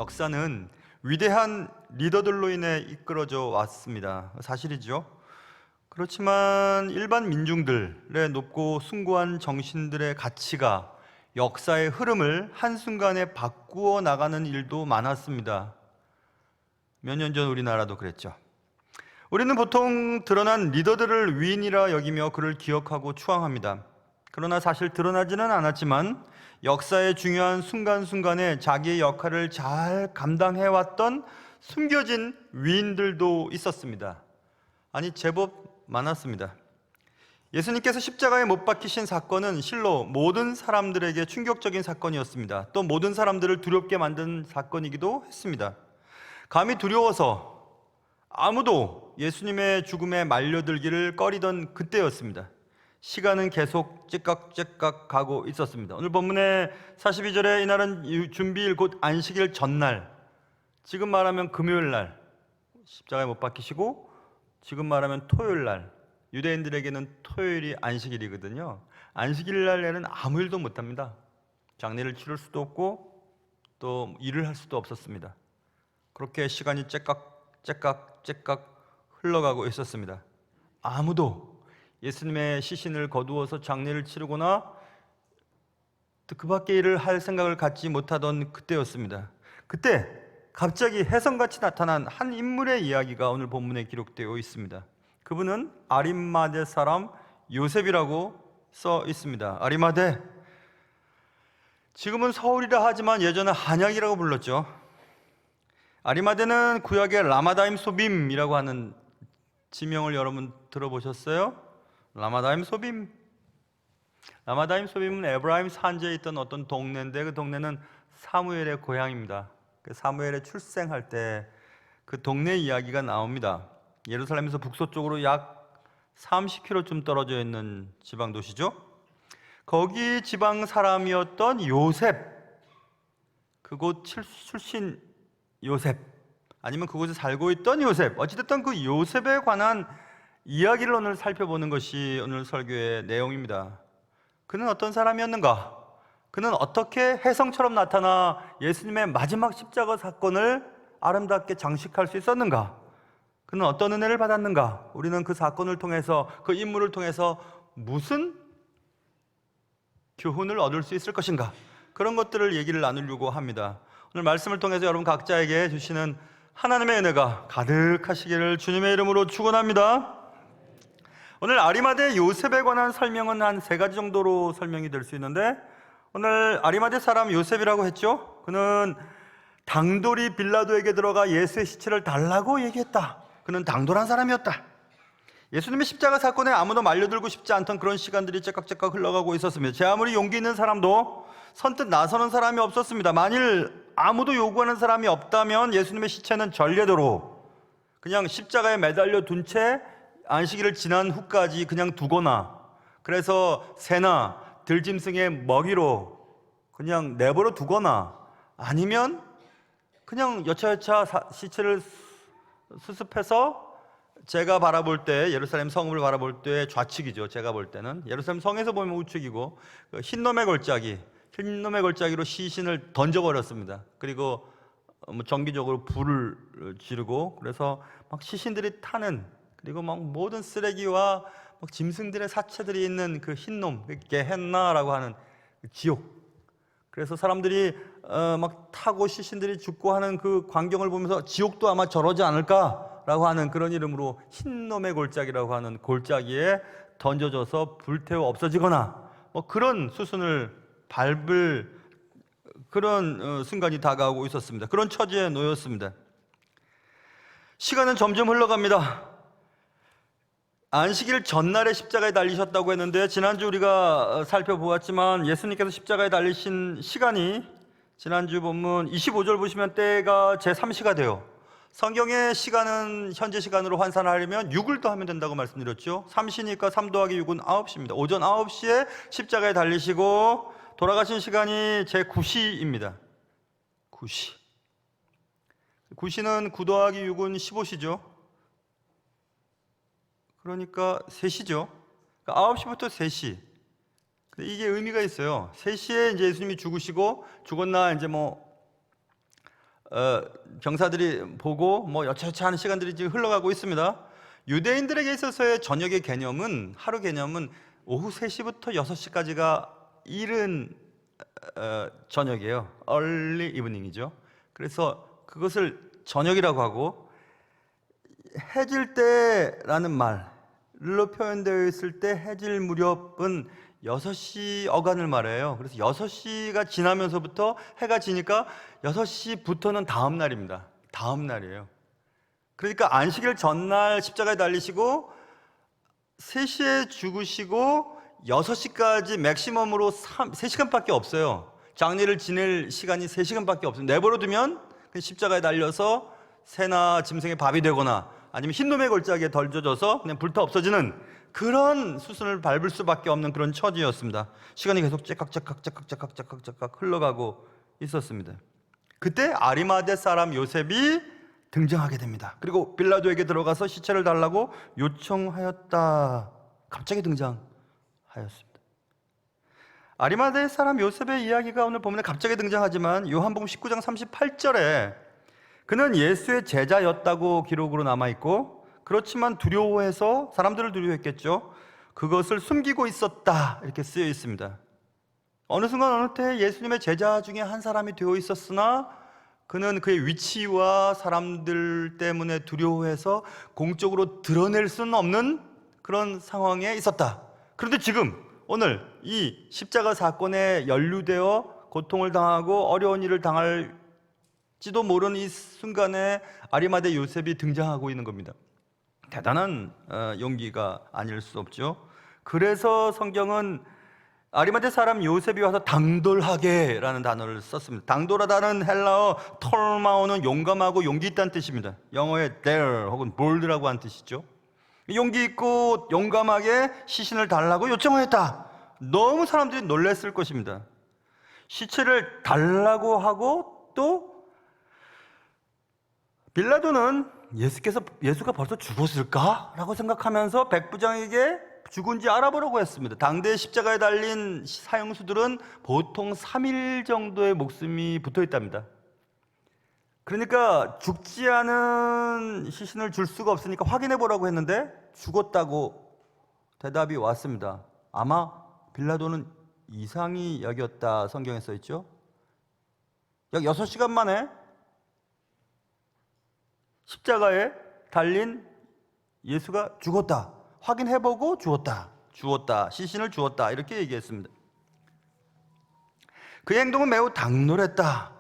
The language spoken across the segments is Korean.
역사는 위대한 리더들로 인해 이끌어져 왔습니다. 사실이죠. 그렇지만 일반 민중들의 높고 숭고한 정신들의 가치가 역사의 흐름을 한순간에 바꾸어 나가는 일도 많았습니다. 몇 년 전 우리나라도 그랬죠. 우리는 보통 드러난 리더들을 위인이라 여기며 그를 기억하고 추앙합니다. 그러나 사실 드러나지는 않았지만 역사의 중요한 순간순간에 자기의 역할을 잘 감당해왔던 숨겨진 위인들도 있었습니다. 아니, 제법 많았습니다. 예수님께서 십자가에 못 박히신 사건은 실로 모든 사람들에게 충격적인 사건이었습니다. 또 모든 사람들을 두렵게 만든 사건이기도 했습니다. 감히 두려워서 아무도 예수님의 죽음에 말려들기를 꺼리던 그때였습니다. 시간은 계속 째깍째깍 가고 있었습니다. 오늘 본문의 42절에 이날은 준비일 곧 안식일 전날, 지금 말하면 금요일날 십자가에 못 박히시고 지금 말하면 토요일날, 유대인들에게는 토요일이 안식일이거든요. 안식일날에는 아무 일도 못합니다. 장례를 치를 수도 없고 또 일을 할 수도 없었습니다. 그렇게 시간이 째깍째깍 흘러가고 있었습니다. 아무도 예수님의 시신을 거두어서 장례를 치르거나 그 밖에 일을 할 생각을 갖지 못하던 그때였습니다. 그때 갑자기 혜성같이 나타난 한 인물의 이야기가 오늘 본문에 기록되어 있습니다. 그분은 아림마대 사람 요셉이라고 써 있습니다. 아리마대, 지금은 서울이라 하지만 예전에 한양이라고 불렀죠. 아리마대는 구약의 라마다임 소빔이라고 하는 지명을 여러분 들어보셨어요? 라마다임 소빔. 라마다임 소빔은 에브라임 산지에 있던 어떤 동네인데 그 동네는 사무엘의 고향입니다. 그 사무엘의 출생할 때 그 동네 이야기가 나옵니다. 예루살렘에서 북서쪽으로 약 30km쯤 떨어져 있는 지방 도시죠. 거기 지방 사람이었던 요셉, 그곳 출신 요셉, 아니면 그곳에 살고 있던 요셉, 어찌됐든 그 요셉에 관한 이야기를 오늘 살펴보는 것이 오늘 설교의 내용입니다. 그는 어떤 사람이었는가? 그는 어떻게 혜성처럼 나타나 예수님의 마지막 십자가 사건을 아름답게 장식할 수 있었는가? 그는 어떤 은혜를 받았는가? 우리는 그 사건을 통해서, 그 인물을 통해서 무슨 교훈을 얻을 수 있을 것인가? 그런 것들을 얘기를 나누려고 합니다. 오늘 말씀을 통해서 여러분 각자에게 주시는 하나님의 은혜가 가득하시기를 주님의 이름으로 축원합니다. 오늘 아리마대 요셉에 관한 설명은 한 3가지 정도로 설명이 될 수 있는데, 오늘 아리마대 사람 요셉이라고 했죠. 그는 당돌이 빌라도에게 들어가 예수의 시체를 달라고 얘기했다. 그는 당돌한 사람이었다. 예수님의 십자가 사건에 아무도 말려들고 싶지 않던 그런 시간들이 째깍째깍 흘러가고 있었습니다. 제 아무리 용기 있는 사람도 선뜻 나서는 사람이 없었습니다. 만일 아무도 요구하는 사람이 없다면 예수님의 시체는 전례대로 그냥 십자가에 매달려 둔 채 안식일을 지난 후까지 그냥 두거나, 그래서 새나 들짐승의 먹이로 그냥 내버려 두거나, 아니면 그냥 여차여차 시체를 수습해서, 제가 바라볼 때 예루살렘 성읍을 바라볼 때 좌측이죠. 제가 볼 때는 예루살렘 성에서 보면 우측이고, 흰놈의 골짜기로 시신을 던져버렸습니다. 그리고 정기적으로 불을 지르고, 그래서 막 시신들이 타는, 그리고 막 모든 쓰레기와 막 짐승들의 사체들이 있는 그 흰놈, 게헨나라고 하는 지옥. 그래서 사람들이 막 타고 시신들이 죽고 하는 그 광경을 보면서 지옥도 아마 저러지 않을까라고 하는 그런 이름으로 흰놈의 골짜기라고 하는 골짜기에 던져져서 불태워 없어지거나, 뭐 그런 수순을 밟을 그런 순간이 다가오고 있었습니다. 그런 처지에 놓였습니다. 시간은 점점 흘러갑니다. 안식일 전날에 십자가에 달리셨다고 했는데, 지난주 우리가 살펴보았지만 예수님께서 십자가에 달리신 시간이 지난주 본문 25절 보시면 때가 제3시가 돼요. 성경의 시간은 현재 시간으로 환산하려면 6을 더하면 된다고 말씀드렸죠. 3시니까 3 더하기 6은 9시입니다. 오전 9시에 십자가에 달리시고 돌아가신 시간이 제9시입니다. 9시. 9시는 9 더하기 6은 15시죠. 그러니까 3시죠. 그러니까 9시부터 3시. 이게 의미가 있어요. 3시에 이제 예수님이 죽으시고, 죽었나 이제 뭐 병사들이 보고 뭐 여차여차 하는 시간들이 지금 흘러가고 있습니다. 유대인들에게 있어서의 저녁의 개념은, 하루 개념은 오후 3시부터 6시까지가 이른 저녁이에요. early evening이죠. 그래서 그것을 저녁이라고 하고, 해질 때라는 말로 표현되어 있을 때 해질 무렵은 6시 어간을 말해요. 그래서 6시가 지나면서부터 해가 지니까 6시부터는 다음 날입니다. 다음 날이에요. 그러니까 안식일 전날 십자가에 달리시고 3시에 죽으시고 6시까지 맥시멈으로 3시간밖에 없어요. 장례를 지낼 시간이 3시간밖에 없어요. 내버려 두면 십자가에 달려서 새나 짐승의 밥이 되거나 아니면 흰놈의 골짜기에 던져져서 그냥 불타 없어지는 그런 수순을 밟을 수밖에 없는 그런 처지였습니다. 시간이 계속 째깍째깍 흘러가고 있었습니다. 그때 아리마대 사람 요셉이 등장하게 됩니다. 그리고 빌라도에게 들어가서 시체를 달라고 요청하였다. 갑자기 등장하였습니다. 아리마대 사람 요셉의 이야기가 오늘 본문에 갑자기 등장하지만 요한복음 19장 38절에 그는 예수의 제자였다고 기록으로 남아있고, 그렇지만 두려워해서, 사람들을 두려워했겠죠, 그것을 숨기고 있었다 이렇게 쓰여 있습니다. 어느 순간 어느 때 예수님의 제자 중에 한 사람이 되어 있었으나 그는 그의 위치와 사람들 때문에 두려워해서 공적으로 드러낼 수는 없는 그런 상황에 있었다. 그런데 지금 오늘 이 십자가 사건에 연루되어 고통을 당하고 어려운 일을 당할지도 모르는 이 순간에 아리마대 요셉이 등장하고 있는 겁니다. 대단한 용기가 아닐 수 없죠. 그래서 성경은 아리마대 사람 요셉이 와서 당돌하게라는 단어를 썼습니다. 당돌하다는 헬라어 톨마오는 용감하고 용기 있다는 뜻입니다. 영어의 dare 혹은 bold라고 하는 뜻이죠. 용기 있고 용감하게 시신을 달라고 요청했다. 너무 사람들이 놀랐을 것입니다. 시체를 달라고 하고, 또 빌라도는 예수가 벌써 죽었을까? 라고 생각하면서 백부장에게 죽은지 알아보려고 했습니다. 당대 십자가에 달린 사형수들은 보통 3일 정도의 목숨이 붙어 있답니다. 그러니까 죽지 않은 시신을 줄 수가 없으니까 확인해 보라고 했는데 죽었다고 대답이 왔습니다. 아마 빌라도는 이상히 여겼다 성경에 써 있죠. 약 6시간 만에 십자가에 달린 예수가 죽었다, 확인해보고 주었다, 시신을 주었다 이렇게 얘기했습니다. 그의 행동은 매우 당돌했다.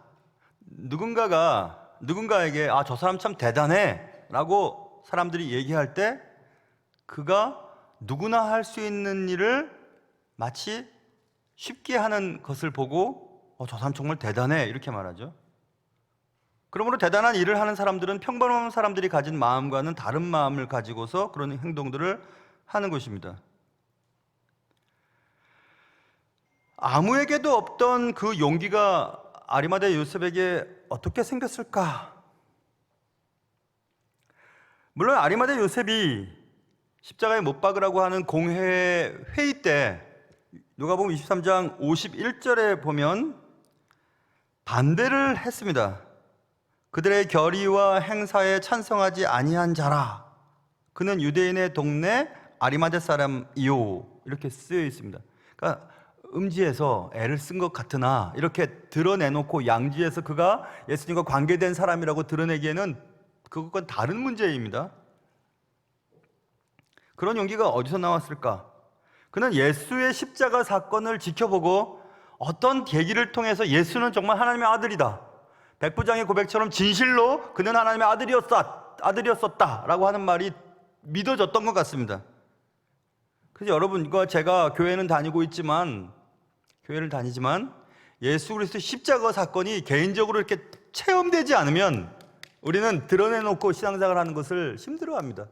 누군가에게 저 사람 참 대단해 라고 사람들이 얘기할 때 그가 누구나 할 수 있는 일을 마치 쉽게 하는 것을 보고 저 사람 정말 대단해 이렇게 말하죠. 그러므로 대단한 일을 하는 사람들은 평범한 사람들이 가진 마음과는 다른 마음을 가지고서 그런 행동들을 하는 것입니다. 아무에게도 없던 그 용기가 아리마대 요셉에게 어떻게 생겼을까? 물론 아리마대 요셉이 십자가에 못 박으라고 하는 공회 회의 때 누가복음 23장 51절에 보면 반대를 했습니다. 그들의 결의와 행사에 찬성하지 아니한 자라. 그는 유대인의 동네 아리마대 사람이요. 이렇게 쓰여 있습니다. 그러니까 음지에서 애를 쓴 것 같으나 이렇게 드러내놓고 양지에서 그가 예수님과 관계된 사람이라고 드러내기에는 그것과 다른 문제입니다. 그런 용기가 어디서 나왔을까? 그는 예수의 십자가 사건을 지켜보고 어떤 계기를 통해서 예수는 정말 하나님의 아들이다, 백부장의 고백처럼 진실로 그는 하나님의 아들이었었다라고 하는 말이 믿어졌던 것 같습니다. 그래서 여러분과 제가 교회를 다니지만 예수 그리스도의 십자가 사건이 개인적으로 이렇게 체험되지 않으면 우리는 드러내놓고 신앙생활을 하는 것을 힘들어합니다.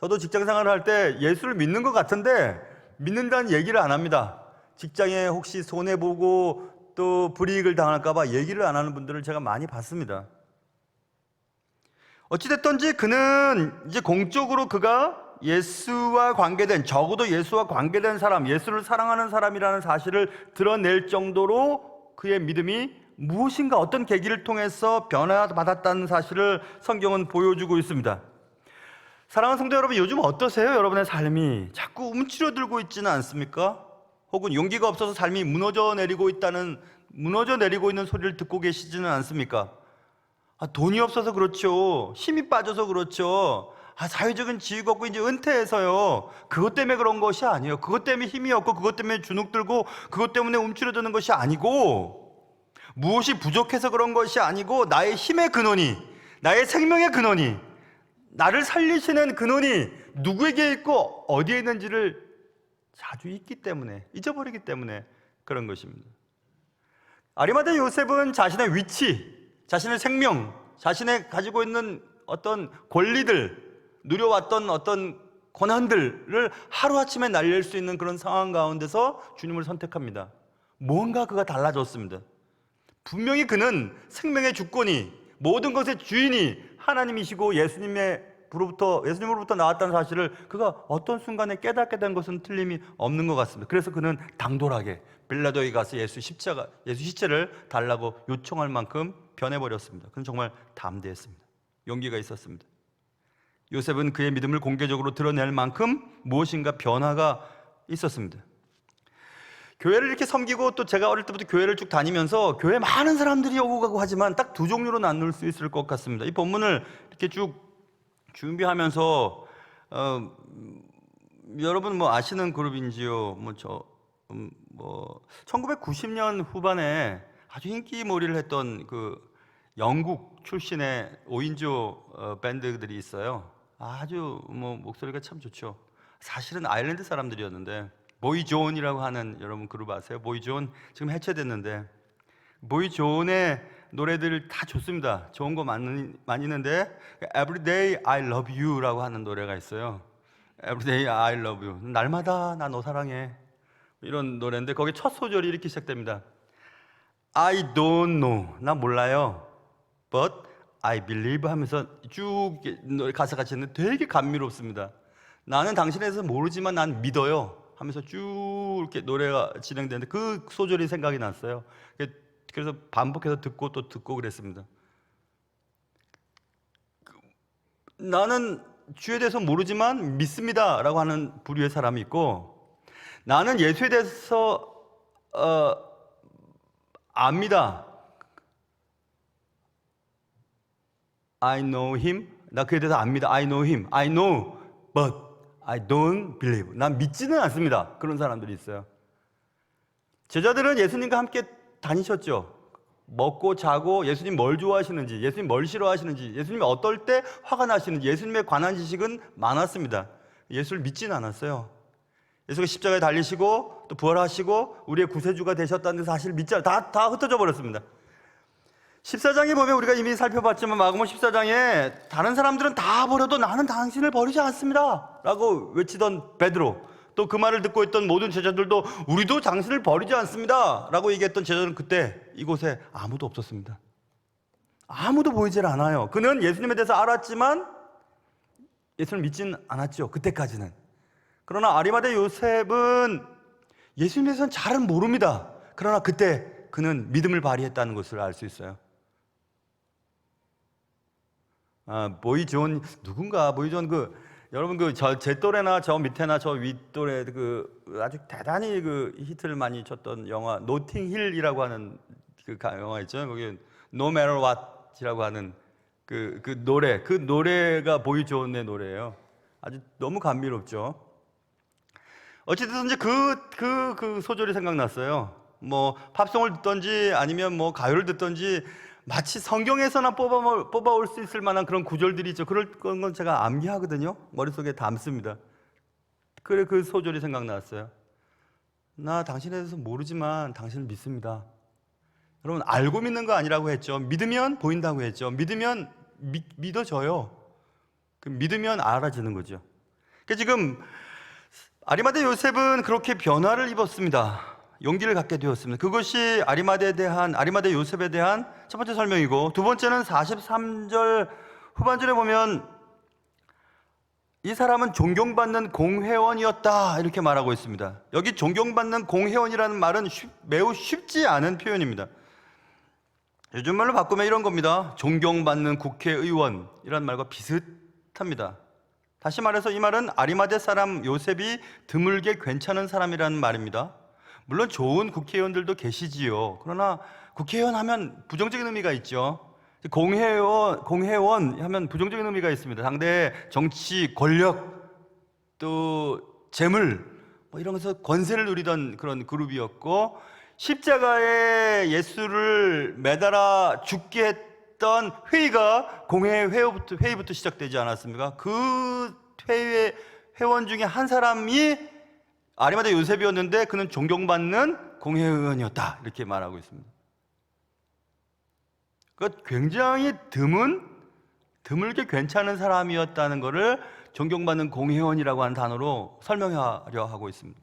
저도 직장생활을 할 때 예수를 믿는 것 같은데 믿는다는 얘기를 안 합니다. 직장에 혹시 손해보고 또 불이익을 당할까 봐 얘기를 안 하는 분들을 제가 많이 봤습니다. 어찌됐든지 그는 이제 공적으로 그가 예수와 관계된, 적어도 예수와 관계된 사람, 예수를 사랑하는 사람이라는 사실을 드러낼 정도로 그의 믿음이 무엇인가 어떤 계기를 통해서 변화받았다는 사실을 성경은 보여주고 있습니다. 사랑하는 성도 여러분, 요즘 어떠세요? 여러분의 삶이 자꾸 움츠러들고 있지는 않습니까? 혹은 용기가 없어서 삶이 무너져 내리고 있는 소리를 듣고 계시지는 않습니까? 돈이 없어서 그렇죠. 힘이 빠져서 그렇죠. 사회적인 지위가 없고 이제 은퇴해서요. 그것 때문에 그런 것이 아니에요. 그것 때문에 힘이 없고 그것 때문에 주눅 들고 그것 때문에 움츠러드는 것이 아니고, 무엇이 부족해서 그런 것이 아니고, 나의 힘의 근원이, 나의 생명의 근원이, 나를 살리시는 근원이 누구에게 있고 어디에 있는지를 자주 잊어버리기 때문에 그런 것입니다. 아리마대 요셉은 자신의 위치, 자신의 생명, 자신의 가지고 있는 어떤 권리들, 누려왔던 어떤 권한들을 하루아침에 날릴 수 있는 그런 상황 가운데서 주님을 선택합니다. 뭔가 그가 달라졌습니다. 분명히 그는 생명의 주권이, 모든 것의 주인이 하나님이시고 예수님으로부터 나왔다는 사실을 그가 어떤 순간에 깨닫게 된 것은 틀림이 없는 것 같습니다. 그래서 그는 당돌하게 빌라도에 가서 예수 시체를 달라고 요청할 만큼 변해버렸습니다. 그는 정말 담대했습니다. 용기가 있었습니다. 요셉은 그의 믿음을 공개적으로 드러낼 만큼 무엇인가 변화가 있었습니다. 교회를 이렇게 섬기고, 또 제가 어릴 때부터 교회를 쭉 다니면서 교회에 많은 사람들이 오고 가고 하지만 딱 두 종류로 나눌 수 있을 것 같습니다. 이 본문을 이렇게 쭉 준비하면서 여러분 아시는 그룹인지요? 1990년 후반에 아주 인기몰이를 했던 그 영국 출신의 5인조 밴드들이 있어요. 아주 목소리가 참 좋죠. 사실은 아일랜드 사람들이었는데, 보이존이라고 하는, 여러분 그룹 아세요? 보이존 지금 해체됐는데, 보이존의 노래들 다 좋습니다. 좋은 거 많이 있는데, Everyday I Love You라고 하는 노래가 있어요. Everyday I Love You, 날마다 나 너 사랑해, 이런 노래인데, 거기 첫 소절이 이렇게 시작됩니다. I don't know, 나 몰라요. But I believe 하면서 쭉 가사가 있는데 되게 감미롭습니다. 나는 당신에 대해서 모르지만 난 믿어요 하면서 쭉 이렇게 노래가 진행되는데, 그 소절이 생각이 났어요. 그래서 반복해서 듣고 또 듣고 그랬습니다. 나는 주에 대해서 모르지만 믿습니다 라고 하는 부류의 사람이 있고, 나는 예수에 대해서 압니다. I know him. 나 그에 대해서 압니다. I know him. I know, but I don't believe. 난 믿지는 않습니다. 그런 사람들이 있어요. 제자들은 예수님과 함께 다니셨죠. 먹고 자고, 예수님 뭘 좋아하시는지, 예수님 뭘 싫어하시는지, 예수님이 어떨 때 화가 나시는지, 예수님에 관한 지식은 많았습니다. 예수를 믿지는 않았어요. 예수가 십자가에 달리시고 또 부활하시고 우리의 구세주가 되셨다는 사실을 다 흩어져 버렸습니다. 14장에 보면 우리가 이미 살펴봤지만, 마가복음 14장에 다른 사람들은 다 버려도 나는 당신을 버리지 않습니다 라고 외치던 베드로, 또 그 말을 듣고 있던 모든 제자들도 우리도 당신을 버리지 않습니다 라고 얘기했던 제자들은 그때 이곳에 아무도 없었습니다. 아무도 보이질 않아요. 그는 예수님에 대해서 알았지만 예수를 믿지는 않았죠, 그때까지는. 그러나 아리마대 요셉은 예수님에 대해서는 잘은 모릅니다. 그러나 그때 그는 믿음을 발휘했다는 것을 알 수 있어요. 보이존 누군가, 보이존 여러분 제 또래나 저 밑에나 저 윗또래 아주 대단히 히트를 많이 쳤던 영화 노팅힐이라고 하는 영화 있죠. 거기 No Matter What이라고 하는 그 노래가 보이존의 노래예요. 아주 너무 감미롭죠. 어찌됐든 이제 그 소절이 생각났어요. 팝송을 듣던지 아니면 가요를 듣던지 마치 성경에서나 뽑아올 수 있을 만한 그런 구절들이 있죠. 그런 건 제가 암기하거든요. 머릿속에 담습니다. 그래, 그 소절이 생각났어요. 나 당신에 대해서 모르지만 당신을 믿습니다. 여러분, 알고 믿는 거 아니라고 했죠. 믿으면 보인다고 했죠. 믿으면 믿어져요. 믿으면 알아지는 거죠. 그러니까 지금 아리마대 요셉은 그렇게 변화를 입었습니다. 용기를 갖게 되었습니다. 그것이 아리마대 요셉에 대한 첫 번째 설명이고, 두 번째는 43절 후반절에 보면 이 사람은 존경받는 공회원이었다 이렇게 말하고 있습니다. 여기 존경받는 공회원이라는 말은 매우 쉽지 않은 표현입니다. 요즘 말로 바꾸면 이런 겁니다. 존경받는 국회의원이란 말과 비슷합니다. 다시 말해서 이 말은 아리마대 사람 요셉이 드물게 괜찮은 사람이라는 말입니다. 물론 좋은 국회의원들도 계시지요. 그러나 국회의원 하면 부정적인 의미가 있죠. 공회원 하면 부정적인 의미가 있습니다. 상대의 정치, 권력, 또 재물 이런 것에서 권세를 누리던 그런 그룹이었고, 십자가에 예수를 매달아 죽게 했던 회의가 공회회부터 시작되지 않았습니까? 그 회의 회원 중에 한 사람이 아리마대 요셉이었는데 그는 존경받는 공회의원이었다, 이렇게 말하고 있습니다. 굉장히 드물게 괜찮은 사람이었다는 것을 존경받는 공회원이라고 하는 단어로 설명하려 하고 있습니다.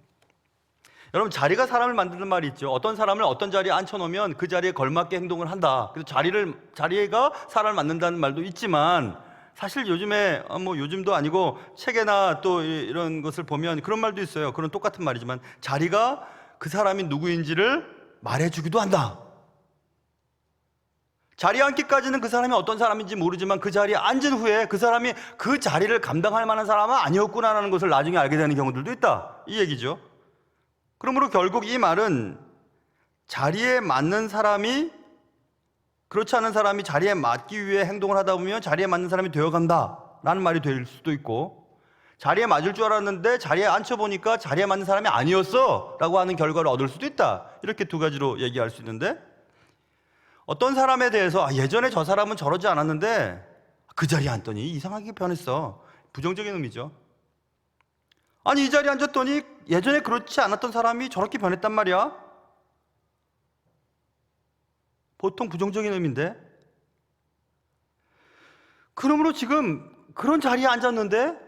여러분, 자리가 사람을 만드는 말이 있죠. 어떤 사람을 어떤 자리에 앉혀놓으면 그 자리에 걸맞게 행동을 한다. 그래서 자리가 사람을 만든다는 말도 있지만, 사실 요즘도 아니고 책에나 또 이런 것을 보면 그런 말도 있어요. 그런 똑같은 말이지만 자리가 그 사람이 누구인지를 말해주기도 한다. 자리에 앉기까지는 그 사람이 어떤 사람인지 모르지만 그 자리에 앉은 후에 그 사람이 그 자리를 감당할 만한 사람은 아니었구나라는 것을 나중에 알게 되는 경우들도 있다, 이 얘기죠. 그러므로 결국 이 말은 자리에 맞는 사람이, 그렇지 않은 사람이 자리에 맞기 위해 행동을 하다 보면 자리에 맞는 사람이 되어간다 라는 말이 될 수도 있고, 자리에 맞을 줄 알았는데 자리에 앉혀보니까 자리에 맞는 사람이 아니었어 라고 하는 결과를 얻을 수도 있다, 이렇게 두 가지로 얘기할 수 있는데, 어떤 사람에 대해서 예전에 저 사람은 저러지 않았는데 그 자리에 앉더니 이상하게 변했어, 부정적인 의미죠. 아니, 이 자리에 앉았더니 예전에 그렇지 않았던 사람이 저렇게 변했단 말이야. 보통 부정적인 의미인데, 그러므로 지금 그런 자리에 앉았는데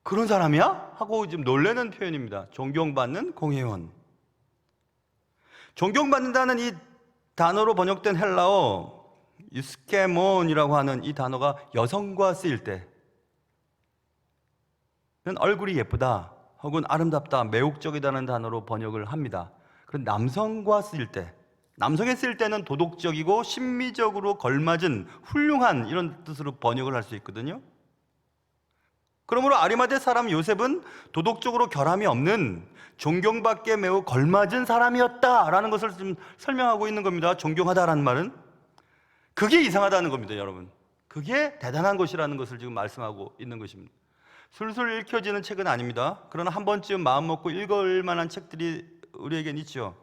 그런 사람이야? 하고 지금 놀라는 표현입니다. 존경받는 공회원. 존경받는다는 이 단어로 번역된 헬라어 유스케몬이라고 하는 이 단어가 여성과 쓰일 때 얼굴이 예쁘다 혹은 아름답다, 매혹적이다는 단어로 번역을 합니다. 그런데 남성과 쓰일 때, 남성에 쓰일 때는 도덕적이고 심미적으로 걸맞은 훌륭한, 이런 뜻으로 번역을 할 수 있거든요. 그러므로 아리마대 사람 요셉은 도덕적으로 결함이 없는, 존경받기에 매우 걸맞은 사람이었다라는 것을 지금 설명하고 있는 겁니다. 존경하다라는 말은 그게 이상하다는 겁니다, 여러분. 그게 대단한 것이라는 것을 지금 말씀하고 있는 것입니다. 술술 읽혀지는 책은 아닙니다. 그러나 한 번쯤 마음 먹고 읽을 만한 책들이 우리에겐 있죠.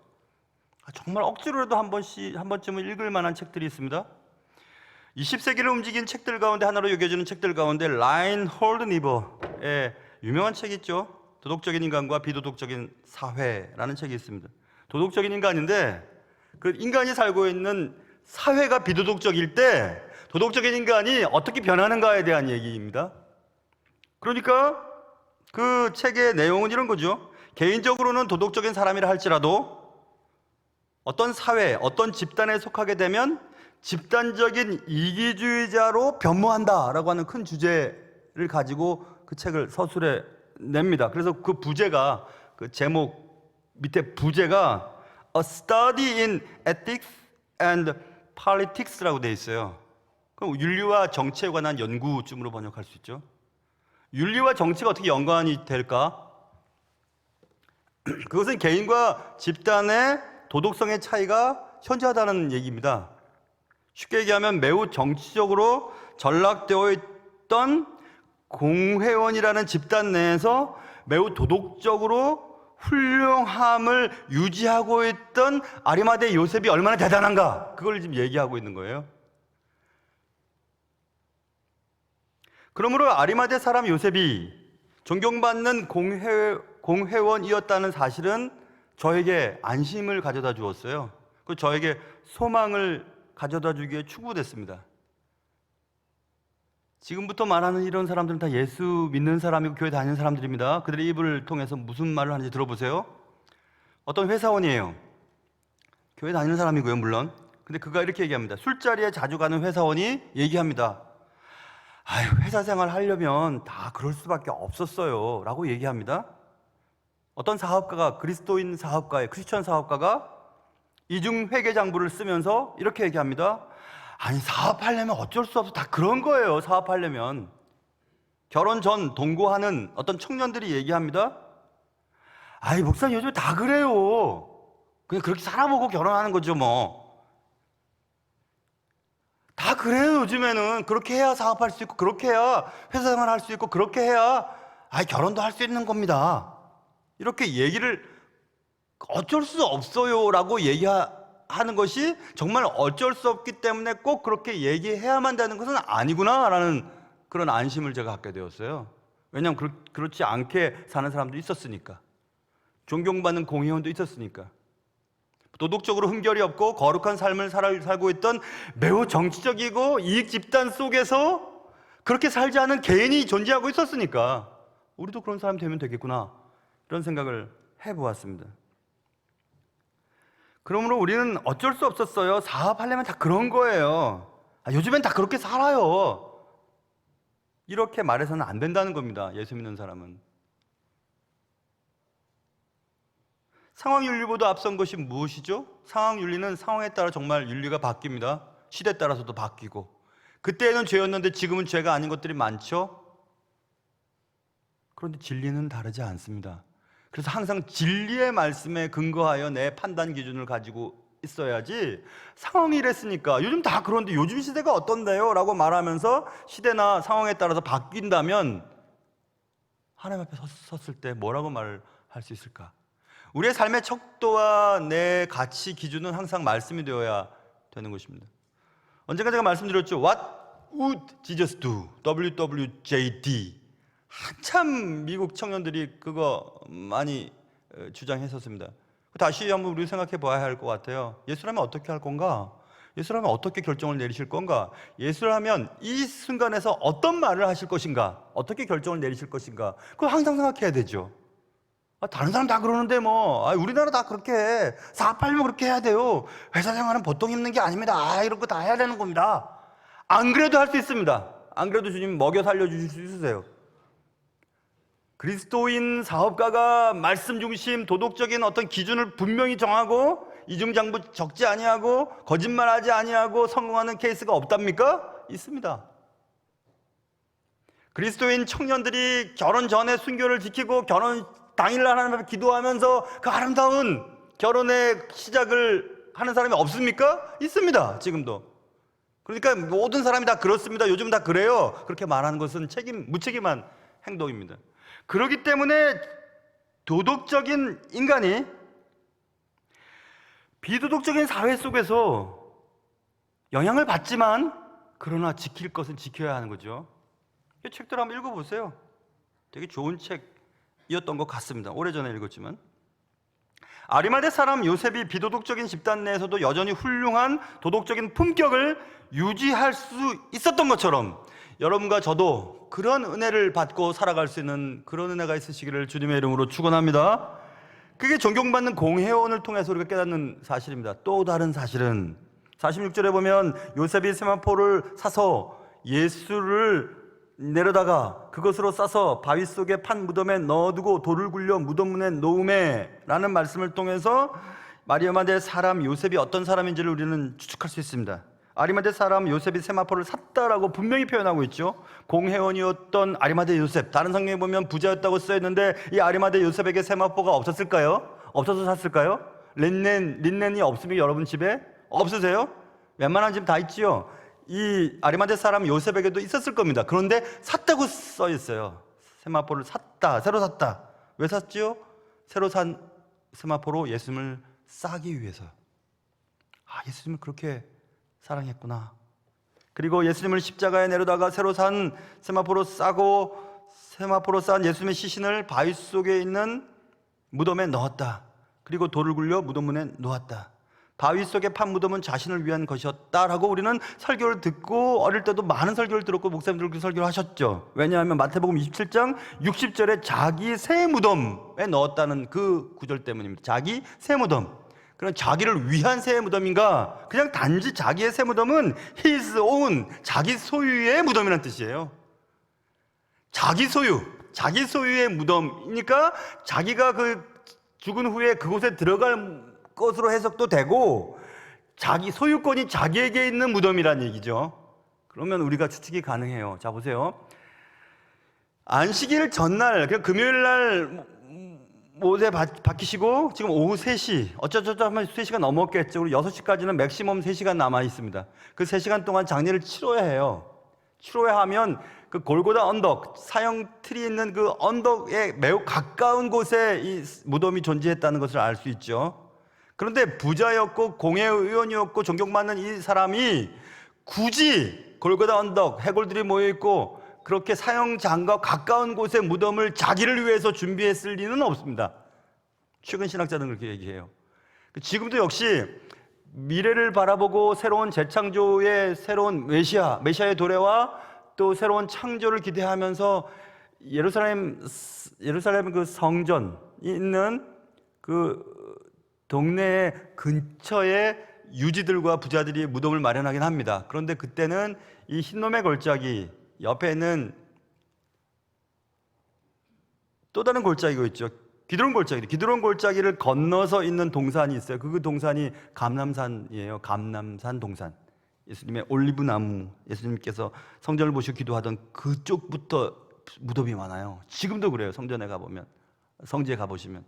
정말 억지로라도 한 번쯤은 읽을 만한 책들이 있습니다. 20세기를 움직인 책들 가운데 하나로 여겨지는 책들 가운데 라인홀드 니버의 유명한 책이 있죠. 도덕적인 인간과 비도덕적인 사회라는 책이 있습니다. 도덕적인 인간인데 그 인간이 살고 있는 사회가 비도덕적일 때 도덕적인 인간이 어떻게 변하는가에 대한 얘기입니다. 그러니까 그 책의 내용은 이런 거죠. 개인적으로는 도덕적인 사람이라 할지라도 어떤 사회, 어떤 집단에 속하게 되면 집단적인 이기주의자로 변모한다라고 하는 큰 주제를 가지고 그 책을 서술해 냅니다. 그래서 그 부제가, 그 제목 밑에 부제가 A Study in Ethics and Politics라고 되어 있어요. 그럼 윤리와 정치에 관한 연구쯤으로 번역할 수 있죠. 윤리와 정치가 어떻게 연관이 될까? 그것은 개인과 집단의 도덕성의 차이가 현저하다는 얘기입니다. 쉽게 얘기하면 매우 정치적으로 전락되어 있던 공회원이라는 집단 내에서 매우 도덕적으로 훌륭함을 유지하고 있던 아리마대 요셉이 얼마나 대단한가, 그걸 지금 얘기하고 있는 거예요. 그러므로 아리마대 사람 요셉이 존경받는 공회원이었다는 사실은 저에게 안심을 가져다 주었어요. 그 저에게 소망을 가져다 주기에 충분했습니다. 지금부터 말하는 이런 사람들은 다 예수 믿는 사람이고 교회 다니는 사람들입니다. 그들의 입을 통해서 무슨 말을 하는지 들어보세요. 어떤 회사원이에요. 교회 다니는 사람이고요, 물론. 근데 그가 이렇게 얘기합니다. 술자리에 자주 가는 회사원이 얘기합니다. 아유, 회사 생활 하려면 다 그럴 수밖에 없었어요 라고 얘기합니다. 어떤 사업가가, 그리스도인 사업가의 크리스천 사업가가 이중회계장부를 쓰면서 이렇게 얘기합니다. 아니, 사업하려면 어쩔 수 없어. 다 그런 거예요. 사업하려면. 결혼 전 동거하는 어떤 청년들이 얘기합니다. 아이, 목사님 요즘 다 그래요. 그냥 그렇게 살아보고 결혼하는 거죠 뭐. 다 그래요. 요즘에는 그렇게 해야 사업할 수 있고, 그렇게 해야 회사 생활 할 수 있고, 그렇게 해야 결혼도 할 수 있는 겁니다. 이렇게 얘기를 어쩔 수 없어요 라고 얘기하는 것이 정말 어쩔 수 없기 때문에 꼭 그렇게 얘기해야만 되는 것은 아니구나 라는 그런 안심을 제가 갖게 되었어요. 왜냐하면 그렇지 않게 사는 사람도 있었으니까, 존경받는 공회원도 있었으니까, 도덕적으로 흠결이 없고 거룩한 삶을 살고 있던 매우 정치적이고 이익 집단 속에서 그렇게 살지 않은 개인이 존재하고 있었으니까 우리도 그런 사람이 되면 되겠구나, 이런 생각을 해보았습니다. 그러므로 우리는 어쩔 수 없었어요. 사업하려면 다 그런 거예요. 요즘엔 다 그렇게 살아요. 이렇게 말해서는 안 된다는 겁니다. 예수 믿는 사람은. 상황윤리보다 앞선 것이 무엇이죠? 상황윤리는 상황에 따라 정말 윤리가 바뀝니다. 시대에 따라서도 바뀌고. 그때는 죄였는데 지금은 죄가 아닌 것들이 많죠? 그런데 진리는 다르지 않습니다. 그래서 항상 진리의 말씀에 근거하여 내 판단 기준을 가지고 있어야지, 상황이 이랬으니까 요즘 다 그런데 요즘 시대가 어떤데요? 라고 말하면서 시대나 상황에 따라서 바뀐다면 하나님 앞에 섰을 때 뭐라고 말을 할 수 있을까? 우리의 삶의 척도와 내 가치 기준은 항상 말씀이 되어야 되는 것입니다. 언젠가 제가 말씀드렸죠. What would Jesus do? WWJD. 한참 미국 청년들이 그거 많이 주장했었습니다. 다시 한번 우리 생각해 봐야 할 것 같아요. 예수라면 어떻게 할 건가? 예수라면 어떻게 결정을 내리실 건가? 예수라면 이 순간에서 어떤 말을 하실 것인가? 어떻게 결정을 내리실 것인가? 그걸 항상 생각해야 되죠. 다른 사람 다 그러는데 뭐, 우리나라 다 그렇게 해. 사업하려면 그렇게 해야 돼요. 회사 생활은 보통 힘든 게 아닙니다. 이런 거 다 해야 되는 겁니다. 안 그래도 할 수 있습니다. 안 그래도 주님 먹여 살려주실 수 있으세요. 그리스도인 사업가가 말씀 중심 도덕적인 어떤 기준을 분명히 정하고 이중장부 적지 아니하고 거짓말하지 아니하고 성공하는 케이스가 없답니까? 있습니다. 그리스도인 청년들이 결혼 전에 순교를 지키고 결혼 당일날 하나님 앞에 기도하면서 그 아름다운 결혼의 시작을 하는 사람이 없습니까? 있습니다. 지금도. 그러니까 모든 사람이 다 그렇습니다. 요즘 다 그래요. 그렇게 말하는 것은 무책임한 행동입니다. 그렇기 때문에 도덕적인 인간이 비도덕적인 사회 속에서 영향을 받지만 그러나 지킬 것은 지켜야 하는 거죠. 이 책들 한번 읽어보세요. 되게 좋은 책이었던 것 같습니다. 오래전에 읽었지만. 아리마대 사람 요셉이 비도덕적인 집단 내에서도 여전히 훌륭한 도덕적인 품격을 유지할 수 있었던 것처럼 여러분과 저도 그런 은혜를 받고 살아갈 수 있는 그런 은혜가 있으시기를 주님의 이름으로 축원합니다. 그게 존경받는 공회원을 통해서 우리가 깨닫는 사실입니다. 또 다른 사실은 46절에 보면 요셉이 세마포를 사서 예수를 내려다가 그것으로 싸서 바위 속에 판 무덤에 넣어두고 돌을 굴려 무덤 문에 놓음에 라는 말씀을 통해서 아리마대 사람 요셉이 어떤 사람인지를 우리는 추측할 수 있습니다. 아리마대 사람 요셉이 세마포를 샀다라고 분명히 표현하고 있죠. 공회원이었던 아리마대 요셉, 다른 성경에 보면 부자였다고 써있는데 이 아리마대 요셉에게 세마포가 없었을까요? 없어서 샀을까요? 린넨이 없으면 여러분 집에 없으세요? 웬만한 집 다 있지요. 이 아리마대 사람 요셉에게도 있었을 겁니다. 그런데 샀다고 써 있어요. 세마포를 샀다, 새로 샀다. 왜 샀지요? 새로 산 세마포로 예수님을 싸기 위해서. 예수님을 그렇게 사랑했구나. 그리고 예수님을 십자가에 내려다가 새로 산 세마포로 싸고 세마포로 싼 예수님의 시신을 바위 속에 있는 무덤에 넣었다. 그리고 돌을 굴려 무덤 문에 놓았다. 바위 속에 판 무덤은 자신을 위한 것이었다라고 우리는 설교를 듣고 어릴 때도 많은 설교를 들었고 목사님들 그 설교를 하셨죠. 왜냐하면 마태복음 27장 60절에 자기 새 무덤에 넣었다는 그 구절 때문입니다. 자기 새 무덤. 그럼 자기를 위한 새 무덤인가? 그냥 단지 자기의 새 무덤은 his own, 자기 소유의 무덤이라는 뜻이에요. 자기 소유의 무덤이니까 자기가 그 죽은 후에 그곳에 들어갈 것으로 해석도 되고 자기 소유권이 자기에게 있는 무덤이란 얘기죠. 그러면 우리가 추측이 가능해요. 자, 보세요. 안식일 전날, 그러니까 금요일 날 모세 박히시고 지금 오후 3시, 어쩌저쩌 하면 3시간 넘었겠죠. 그리고 6시까지는 맥시멈 3시간 남아 있습니다. 그 3시간 동안 장례를 치러야 해요. 치러야 하면 그 골고다 언덕, 사형 틀이 있는 그 언덕에 매우 가까운 곳에 이 무덤이 존재했다는 것을 알 수 있죠. 그런데 부자였고 공회의원이었고 존경받는 이 사람이 굳이 골고다 언덕, 해골들이 모여있고 그렇게 사형장과 가까운 곳에 무덤을 자기를 위해서 준비했을 리는 없습니다. 최근 신학자들은 그렇게 얘기해요. 지금도 역시 미래를 바라보고 새로운 재창조의 새로운 메시아의 도래와 또 새로운 창조를 기대하면서 예루살렘 그 성전이 있는 그 동네 근처에 유지들과 부자들이 무덤을 마련하긴 합니다. 그런데 그때는 이 흰놈의 골짜기 옆에는 또 다른 골짜기가 있죠. 기드론 골짜기. 기드론 골짜기를 건너서 있는 동산이 있어요. 그 동산이 감람산이에요. 감람산 동산. 예수님의 올리브 나무, 예수님께서 성전을 보시고 기도하던 그쪽부터 무덤이 많아요. 지금도 그래요. 성전에 가보면, 성지에 가보시면.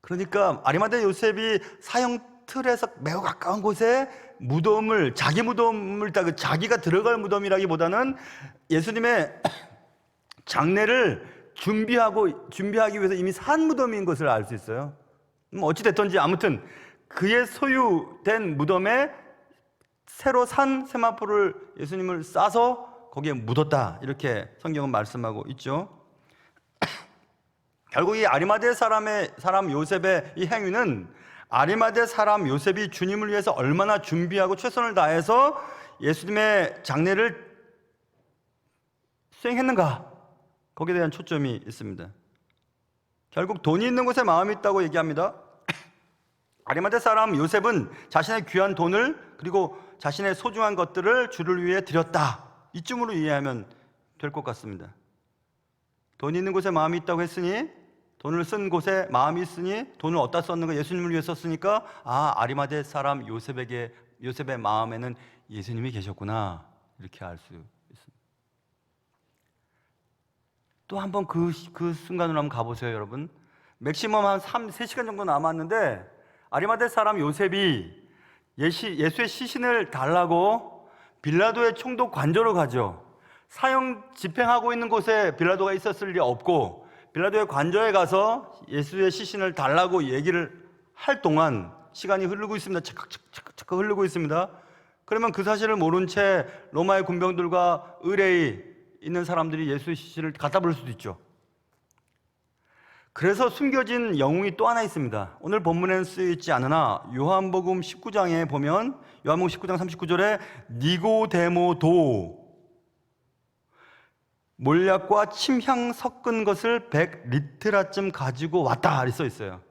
그러니까 아리마대 요셉이 사형 틀에서 매우 가까운 곳에 무덤을, 자기 무덤을 자기가 들어갈 무덤이라기보다는 예수님의 장례를 준비하기 위해서 이미 산 무덤인 것을 알 수 있어요. 어찌됐든지 아무튼 그의 소유된 무덤에 새로 산 세마포를 예수님을 싸서 거기에 묻었다, 이렇게 성경은 말씀하고 있죠. 결국 이 아리마대 사람 요셉의 이 행위는 아리마대 사람 요셉이 주님을 위해서 얼마나 준비하고 최선을 다해서 예수님의 장례를 수행했는가, 거기에 대한 초점이 있습니다. 결국 돈이 있는 곳에 마음이 있다고 얘기합니다. 아리마대 사람 요셉은 자신의 귀한 돈을 그리고 자신의 소중한 것들을 주를 위해 드렸다, 이쯤으로 이해하면 될 것 같습니다. 돈이 있는 곳에 마음이 있다고 했으니, 돈을 쓴 곳에 마음이 있으니 돈을 어디다 썼는가? 예수님을 위해 썼으니까 아리마대 사람 요셉의 마음에는 예수님이 계셨구나, 이렇게 알 수 있습니다. 또 한번 그 순간으로 한번 가보세요, 여러분. 맥시멈 한 3시간 정도 남았는데 아리마대 사람 요셉이 예수의 시신을 달라고 빌라도의 총독 관저로 가죠. 사형 집행하고 있는 곳에 빌라도가 있었을 리 없고 빌라도의 관저에 가서 예수의 시신을 달라고 얘기를 할 동안 시간이 흐르고 있습니다. 착각 흐르고 있습니다. 그러면 그 사실을 모른 채 로마의 군병들과 의뢰에 있는 사람들이 예수의 시신을 갖다 버릴 수도 있죠. 그래서 숨겨진 영웅이 또 하나 있습니다. 오늘 본문에는 쓰여있지 않으나 요한복음 19장에 보면, 요한복음 19장 39절에 니고데모도 몰약과 침향 섞은 것을 100리트라쯤 가지고 왔다, 이렇게 써 있어요.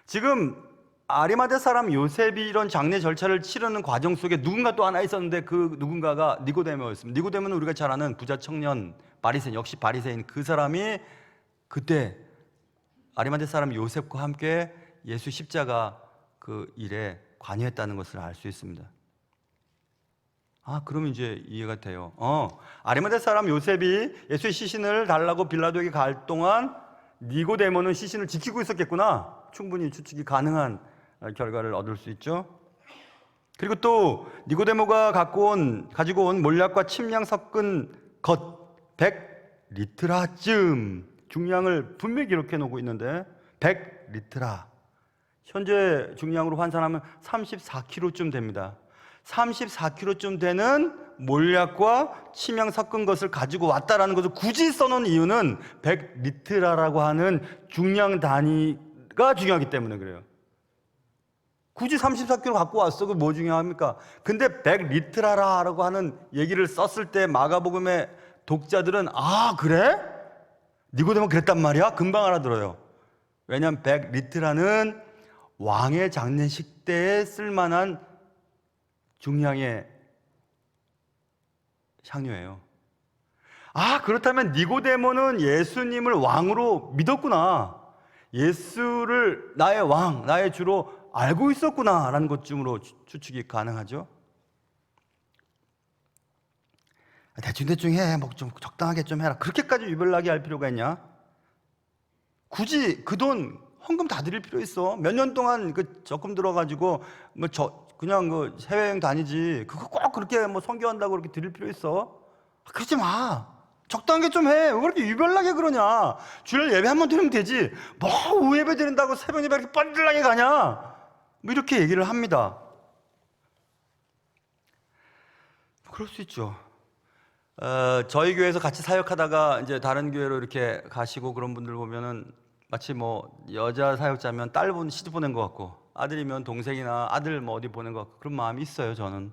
지금 아리마대 사람 요셉이 이런 장례 절차를 치르는 과정 속에 누군가 또 하나 있었는데 그 누군가가 니고데모였습니다. 니고데모는 우리가 잘 아는 부자 청년 바리새인, 역시 바리새인, 그 사람이 그때 아리마대 사람 요셉과 함께 예수 십자가 그 일에 관여했다는 것을 알 수 있습니다. 그러면 이제 이해가 돼요. 아리마대 사람 요셉이 예수의 시신을 달라고 빌라도에게 갈 동안 니고데모는 시신을 지키고 있었겠구나, 충분히 추측이 가능한 결과를 얻을 수 있죠. 그리고 또 니고데모가 가지고 온 몰약과 침량 섞은 것 100리트라쯤, 중량을 분명히 기록해 놓고 있는데 100리트라, 현재 중량으로換算하면 34kg쯤 됩니다. 34kg쯤 되는 몰약과 침향 섞은 것을 가지고 왔다라는 것을 굳이 써놓은 이유는 100리트라라고 하는 중량 단위가 중요하기 때문에 그래요. 굳이 34kg 갖고 왔어, 그게 뭐 중요합니까? 근데 100리트라라고 하는 얘기를 썼을 때 마가복음의 독자들은 그래? 니고데모 그랬단 말이야? 금방 알아들어요. 왜냐하면 100리트라는 왕의 장례식 때에 쓸만한 중량의 향료예요. 그렇다면 니고데모는 예수님을 왕으로 믿었구나. 예수를 나의 왕, 나의 주로 알고 있었구나라는 것쯤으로 추측이 가능하죠. 대충 해, 뭐 좀 적당하게 좀 해라. 그렇게까지 유별나게 할 필요가 있냐? 굳이 그 돈 헌금 다 드릴 필요 있어? 몇 년 동안 그 적금 들어가지고 뭐 그냥 그 해외여행 다니지. 그거 꼭 그렇게 뭐 선교한다고 그렇게 드릴 필요 있어? 그러지 마. 적당하게 좀 해. 왜 그렇게 유별나게 그러냐? 주일 예배 한 번 드리면 되지. 뭐 오후 예배 드린다고 새벽 예배 이렇게 뻔질나게 가냐? 뭐 이렇게 얘기를 합니다. 그럴 수 있죠. 저희 교회에서 같이 사역하다가 이제 다른 교회로 이렇게 가시고 그런 분들 보면은 마치 뭐 여자 사역자면 딸 시집 보낸 것 같고 아들이면 동생이나 아들 뭐 어디 보낸 것 같고 그런 마음이 있어요. 저는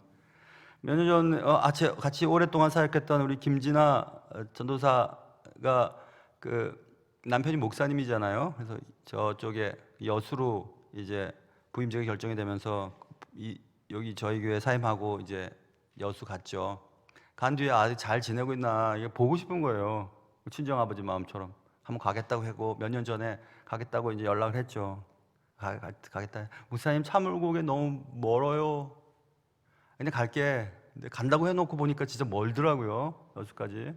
몇 년 전 같이 오랫동안 사역했던 우리 김진아 전도사가 그 남편이 목사님이잖아요. 그래서 저쪽에 여수로 이제 부임제가 결정이 되면서 여기 저희 교회 사임하고 이제 여수 갔죠. 간 뒤에 아직 잘 지내고 있나 이게 보고 싶은 거예요. 친정 아버지 마음처럼 한번 가겠다고 하고 몇 년 전에 가겠다고 이제 연락을 했죠. 가겠다. 목사님 차 몰고 오기 너무 멀어요. 근데 갈게. 근데 간다고 해놓고 보니까 진짜 멀더라고요. 여수까지.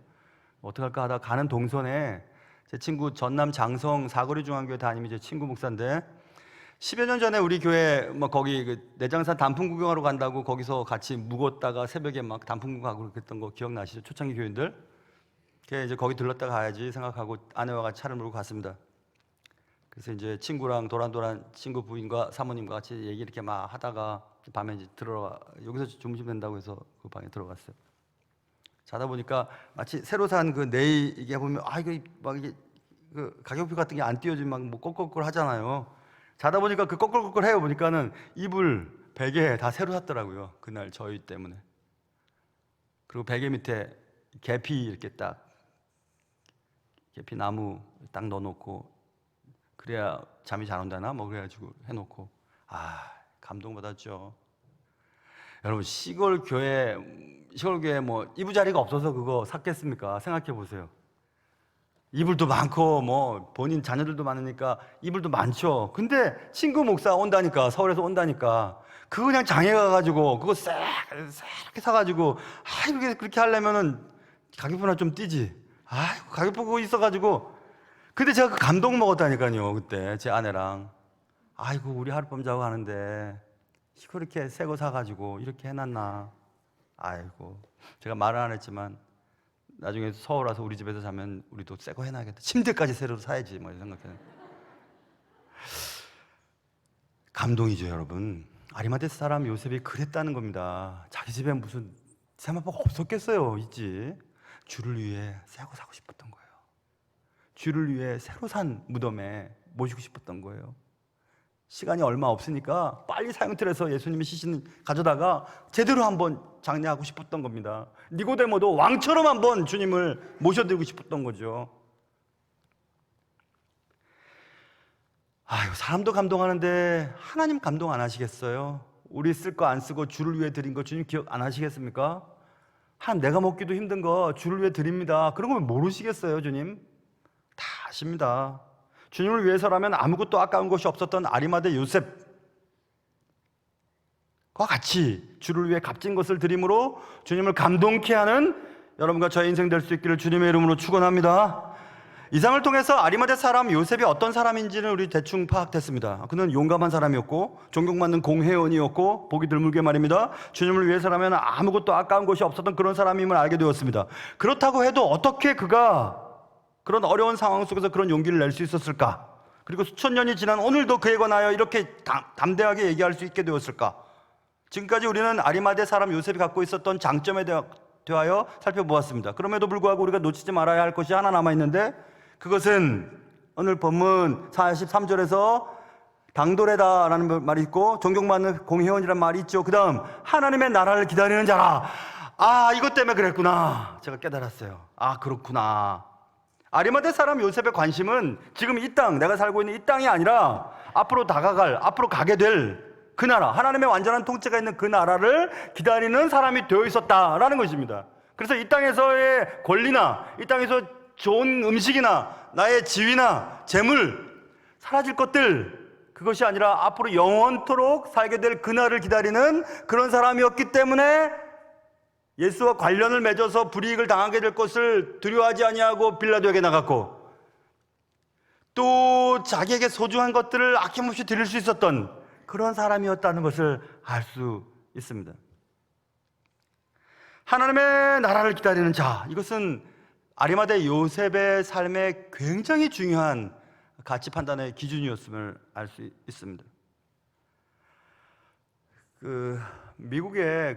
어떡할까 하다가 가는 동선에 제 친구 전남 장성 사거리 중앙교회 담임이 제 친구 목사인데 10여 년 전에 우리 교회 뭐 거기 그 내장산 단풍 구경하러 간다고 거기서 같이 묵었다가 새벽에 막 단풍 구경하고 그랬던 거 기억나시죠? 초창기 교인들. 그래서 이제 거기 들렀다 가야지 생각하고 아내와 같이 차를 몰고 갔습니다. 그래서 이제 친구랑 도란도란 친구 부인과 사모님과 같이 얘기 이렇게 막 하다가 밤에 이제 여기서 주무시면 된다고 해서 그 방에 들어갔어요. 자다 보니까 마치 새로 산 그 네이 이게 보면 이거 막 이게 그 가격표 같은 게 안 띄워지면 막 뭐 꺼끌꺼끌 하잖아요. 자다 보니까 그 꺼끌꺼끌 해요. 보니까는 이불, 베개 다 새로 샀더라고요. 그날 저희 때문에. 그리고 베개 밑에 계피 이렇게 딱 계피 나무 딱 넣어놓고 그래야 잠이 잘 온다나 뭐 그래가지고 해놓고 감동받았죠. 여러분 시골 교회 뭐 이부자리가 없어서 그거 샀겠습니까? 생각해 보세요. 이불도 많고 뭐 본인 자녀들도 많으니까 이불도 많죠. 근데 친구 목사 온다니까 서울에서 온다니까 그거 그냥 장에 가가지고 그거 이렇게 사가지고 그렇게 하려면은 가격표나 좀 뛰지. 가격표 그거 있어가지고 근데 제가 그 감동 먹었다니까요. 그때 제 아내랑 우리 하룻밤 자고 가는데 이거 이렇게 새 거 사가지고 이렇게 해놨나. 제가 말은 안 했지만 나중에 서울 와서 우리 집에서 자면 우리도 새 거 해놔야겠다. 침대까지 새로 사야지 뭐 생각해. 감동이죠, 여러분. 아리마대 사람 요셉이 그랬다는 겁니다. 자기 집에 무슨 세마포가 없었겠어요. 있지. 주를 위해 새 거 사고 싶었던 거예요. 주를 위해 새로 산 무덤에 모시고 싶었던 거예요. 시간이 얼마 없으니까 빨리 사형틀에서 예수님이 시신 가져다가 제대로 한번 장례하고 싶었던 겁니다. 니고데모도 왕처럼 한번 주님을 모셔드리고 싶었던 거죠. 사람도 감동하는데 하나님 감동 안 하시겠어요? 우리 쓸 거 안 쓰고 주를 위해 드린 거 주님 기억 안 하시겠습니까? 하나님 내가 먹기도 힘든 거 주를 위해 드립니다. 그런 거 모르시겠어요, 주님? 다 아십니다. 주님을 위해서라면 아무것도 아까운 것이 없었던 아리마대 요셉과 같이 주를 위해 값진 것을 드림으로 주님을 감동케 하는 여러분과 저의 인생 될 수 있기를 주님의 이름으로 축원합니다. 이상을 통해서 아리마대 사람 요셉이 어떤 사람인지는 우리 대충 파악됐습니다. 그는 용감한 사람이었고 존경받는 공회원이었고 보기 드물게 말입니다. 주님을 위해서라면 아무것도 아까운 것이 없었던 그런 사람임을 알게 되었습니다. 그렇다고 해도 어떻게 그가 그런 어려운 상황 속에서 그런 용기를 낼 수 있었을까? 그리고 수천 년이 지난 오늘도 그에 관하여 이렇게 담대하게 얘기할 수 있게 되었을까? 지금까지 우리는 아리마대 사람 요셉이 갖고 있었던 장점에 대하여 살펴보았습니다. 그럼에도 불구하고 우리가 놓치지 말아야 할 것이 하나 남아있는데 그것은 오늘 본문 43절에서 당돌하다라는 말이 있고 존경받는 공회원이라는 말이 있죠. 그 다음 하나님의 나라를 기다리는 자라. 이것 때문에 그랬구나. 제가 깨달았어요. 그렇구나. 아리마대 사람 요셉의 관심은 지금 이 땅, 내가 살고 있는 이 땅이 아니라 앞으로 가게 될 그 나라, 하나님의 완전한 통치가 있는 그 나라를 기다리는 사람이 되어 있었다라는 것입니다. 그래서 이 땅에서의 권리나 이 땅에서 좋은 음식이나 나의 지위나 재물, 사라질 것들, 그것이 아니라 앞으로 영원토록 살게 될 그날을 기다리는 그런 사람이었기 때문에 예수와 관련을 맺어서 불이익을 당하게 될 것을 두려워하지 아니하고 빌라도에게 나갔고, 또 자기에게 소중한 것들을 아낌없이 드릴 수 있었던 그런 사람이었다는 것을 알 수 있습니다. 하나님의 나라를 기다리는 자, 이것은 아리마대 요셉의 삶에 굉장히 중요한 가치 판단의 기준이었음을 알 수 있습니다. 미국의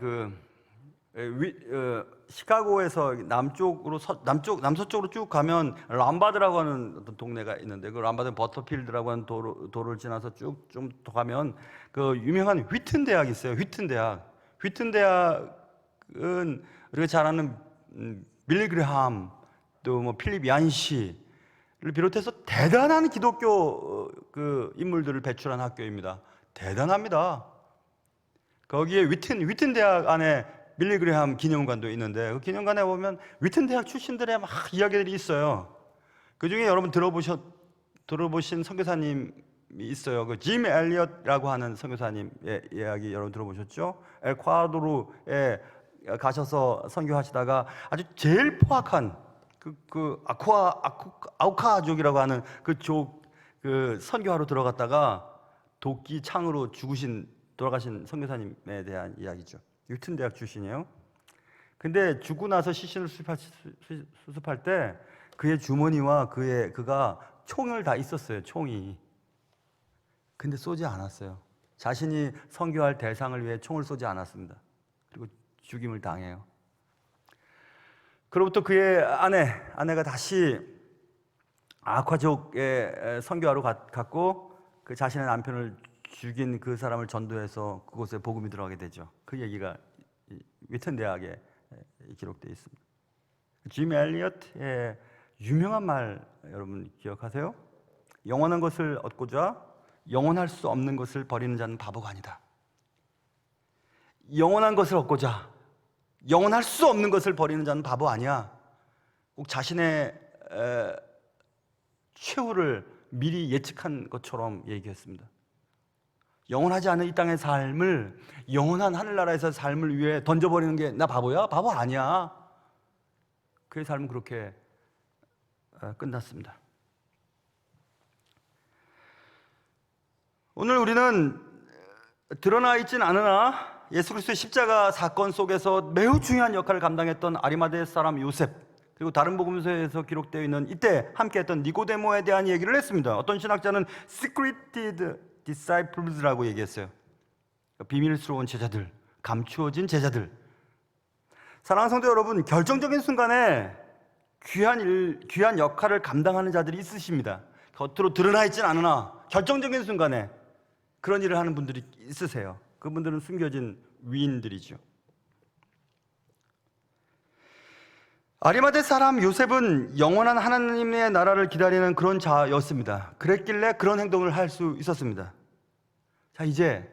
시카고에서 남서쪽으로 쭉 가면 람바드라고 하는 어떤 동네가 있는데, 그 람바드 버터필드라고 하는 도로를 지나서 쭉 좀 더 가면 그 유명한 휘튼 대학이 있어요. 휘튼 대학은 우리가 잘 아는 빌리 그레함, 또 뭐 필립 얀시를 비롯해서 대단한 기독교 인물들을 배출한 학교입니다. 대단합니다. 거기에 휘튼 대학 안에 빌리 그레함 기념관도 있는데, 그 기념관에 보면 휘튼 대학 출신들의 막 이야기들이 있어요. 그 중에 여러분 들어보신 선교사님이 있어요. 그 짐 엘리엇이라고 하는 선교사님의 이야기 여러분 들어보셨죠? 엘콰도르에 가셔서 선교하시다가 아주 제일 포악한 아우카족이라고 하는 그 선교하러 들어갔다가 도끼 창으로 돌아가신 선교사님에 대한 이야기죠. 휘튼 대학 출신이에요. 근데 죽고 나서 시신을 수습할 때 그의 주머니와 그가 총을 다 있었어요. 총이. 근데 쏘지 않았어요. 자신이 선교할 대상을 위해 총을 쏘지 않았습니다. 그리고 죽임을 당해요. 그로부터 그의 아내가 다시 아카족에 선교하러 갔고, 그 자신의 남편을 죽인 그 사람을 전도해서 그곳에 복음이 들어가게 되죠. 그 얘기가 휘튼 대학에 기록되어 있습니다. 짐 엘리엇의 유명한 말 여러분 기억하세요? 영원한 것을 얻고자 영원할 수 없는 것을 버리는 자는 바보가 아니다. 영원한 것을 얻고자 영원할 수 없는 것을 버리는 자는 바보 아니야. 꼭 자신의 최후를 미리 예측한 것처럼 얘기했습니다. 영원하지 않은 이 땅의 삶을 영원한 하늘나라에서 삶을 위해 던져버리는 게 나 바보야? 바보 아니야. 그의 삶은 그렇게 끝났습니다. 오늘 우리는 드러나 있진 않으나 예수 그리스도의 십자가 사건 속에서 매우 중요한 역할을 감당했던 아리마대 사람 요셉, 그리고 다른 복음서에서 기록되어 있는 이때 함께했던 니고데모에 대한 얘기를 했습니다. 어떤 신학자는 secreted disciples라고 얘기했어요. 비밀스러운 제자들, 감추어진 제자들. 사랑하는 성도 여러분, 결정적인 순간에 귀한 역할을 감당하는 자들이 있으십니다. 겉으로 드러나 있진 않으나 결정적인 순간에 그런 일을 하는 분들이 있으세요. 그분들은 숨겨진 위인들이죠. 아리마대 사람 요셉은 영원한 하나님의 나라를 기다리는 그런 자였습니다. 그랬길래 그런 행동을 할 수 있었습니다. 자, 이제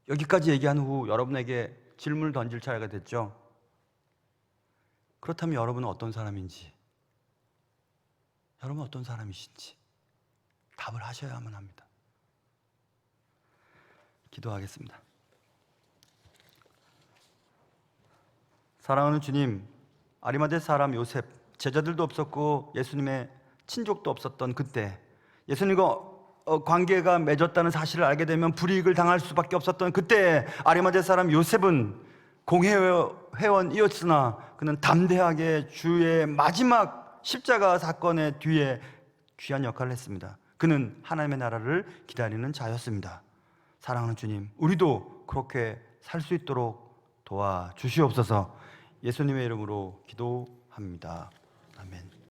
여기까지 얘기한 후 여러분에게 질문을 던질 차례가 됐죠. 그렇다면 여러분은 어떤 사람인지, 여러분은 어떤 사람이신지 답을 하셔야만 합니다. 기도하겠습니다. 사랑하는 주님, 아리마대 사람 요셉, 제자들도 없었고 예수님의 친족도 없었던 그때, 예수님과 관계가 맺었다는 사실을 알게 되면 불이익을 당할 수밖에 없었던 그때, 아리마대 사람 요셉은 공회원이었으나 그는 담대하게 주의 마지막 십자가 사건의 뒤에 귀한 역할을 했습니다. 그는 하나님의 나라를 기다리는 자였습니다. 사랑하는 주님, 우리도 그렇게 살 수 있도록 도와주시옵소서. 예수님의 이름으로 기도합니다.